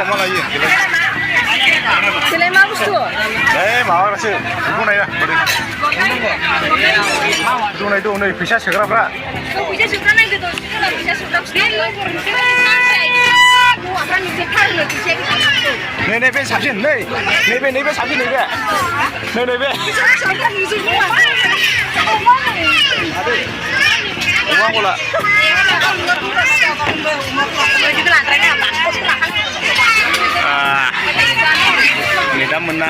मा लायो बेलाय मा बुस्थु? माबासो दंनाया दंनाय दं नै फैसा सोग्राफ्रा फैसा सोग्रा नायदो दं फैसा सोग्रा नै बे साबसिन नैबे साबसिन नैबे अमा गला मेदाम मोना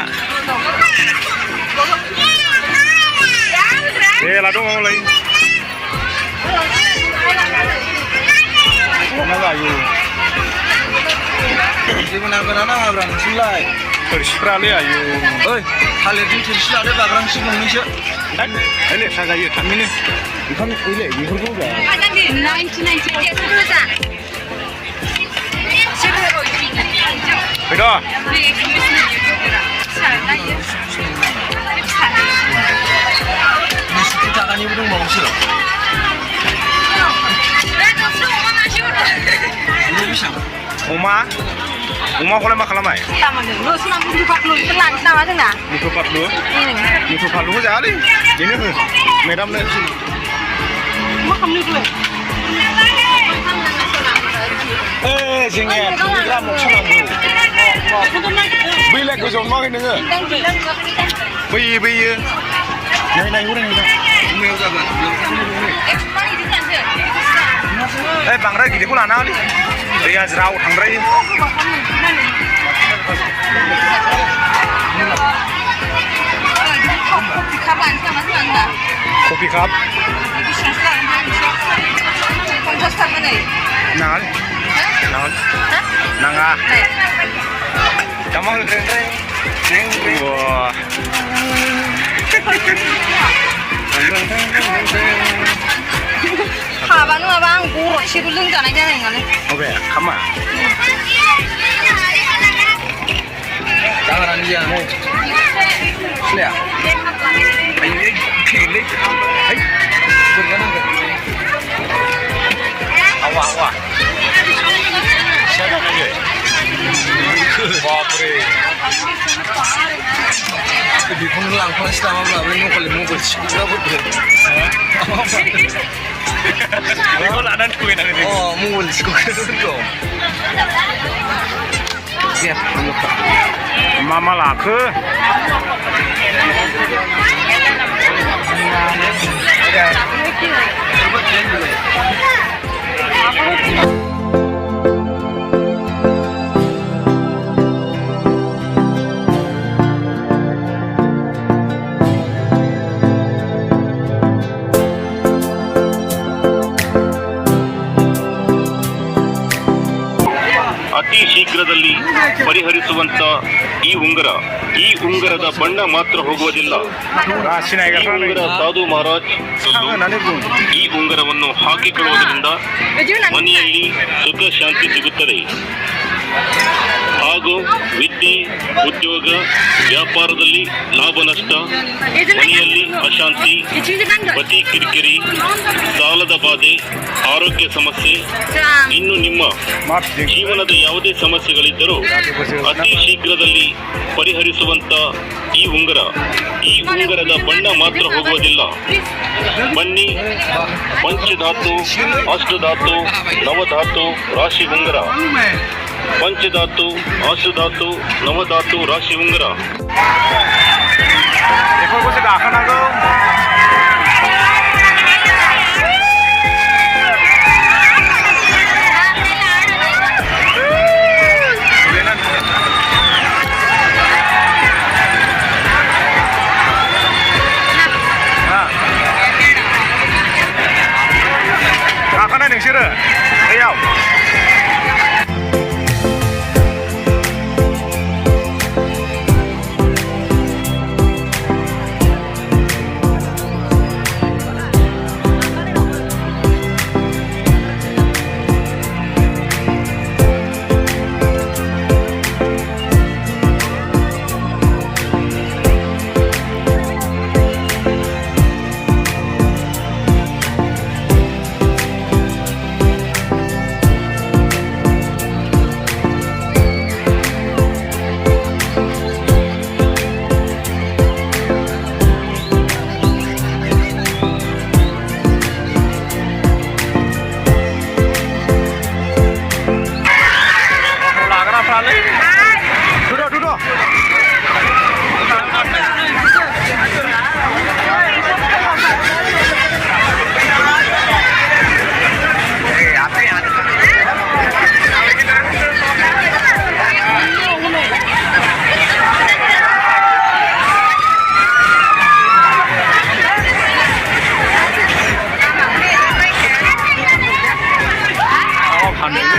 ला दङ लायो मा लायो जेबो नांगोना नाङाब्रा नोंसोरलाय थोरसिफ्रालै आयो ओइ थालिरजों थोरसि लादो बाग्रांसि गंनैसो ओइले साजायो थांनिनो ओंखाम ओइले बेफोरखौ जा ไปด้วยนี่ไม่ต้องมองสิหรอअमाखौलाय मा खालामबाय मुखो फानलु जायालै बेनो हो मेदामनो मा खालामनो जोंनिया दुगैग्रा मोनसे नांगौ बैलाय गोजौआव माखै नोङो बैयो नायहर बांद्राय गिदिरखौ लानाङालै दैया ज्राव थांद्रायो कफि काप नाङा gampang हाबा नङाबा आं गरसेबो लोंजानाय जानाय नङालै अबे खामा jangan dia mau sudah ini pilih hai berganang awak siapa lagi बापरे बेखौनो लांफानोसै नामा बै नखलि मबाइल सिखावफोरखौ बेखौ लानानै थुगैनांगोन मबाइल सिखावफोरखौ मा लाखो ಅತಿ ಶೀಘ್ರದಲ್ಲಿ ಪರಿಹರಿಸುವಂತ ಈ ಉಂಗರದ ಬಣ್ಣ ಮಾತ್ರ ಹೋಗುವುದಿಲ್ಲ. ಉಂಗರ ಸಾಧು ಮಹಾರಾಜ್ ಈ ಉಂಗರವನ್ನು ಹಾಕಿಕೊಳ್ಳುವುದರಿಂದ ಮನೆಯಲ್ಲಿ ಸುಖ ಶಾಂತಿ ಸಿಗುತ್ತದೆ ಹಾಗೂ ವಿದ್ಯೆ ಉದ್ಯೋಗ ವ್ಯಾಪಾರದಲ್ಲಿ ಲಾಭ ನಷ್ಟ ಮನೆಯಲ್ಲಿ ಅಶಾಂತಿ ಪತಿ ಕಿರಿಕಿರಿ ಸಾಲದ ಬಾಧೆ ಆರೋಗ್ಯ ಸಮಸ್ಯೆ ಇನ್ನು ನಿಮ್ಮ ಜೀವನದ ಯಾವುದೇ ಸಮಸ್ಯೆಗಳಿದ್ದರೂ ಅತಿ ಶೀಘ್ರದಲ್ಲಿ ಪರಿಹರಿಸುವಂತ ಈ ಉಂಗರದ ಬಣ್ಣ ಮಾತ್ರ ಹೋಗುವುದಿಲ್ಲ. ಬನ್ನಿ, ಪಂಚಧಾತು ಅಷ್ಟಧಾತು ನವಧಾತು ರಾಶಿ ಉಂಗರ पंचधातु अष्टधातु नवधातु राशि उंगरा बेफोरखौसो गाखोनांगौ गाखोनाय नोंसोरो बैयाव Frale. Duduk. Oh, pandai.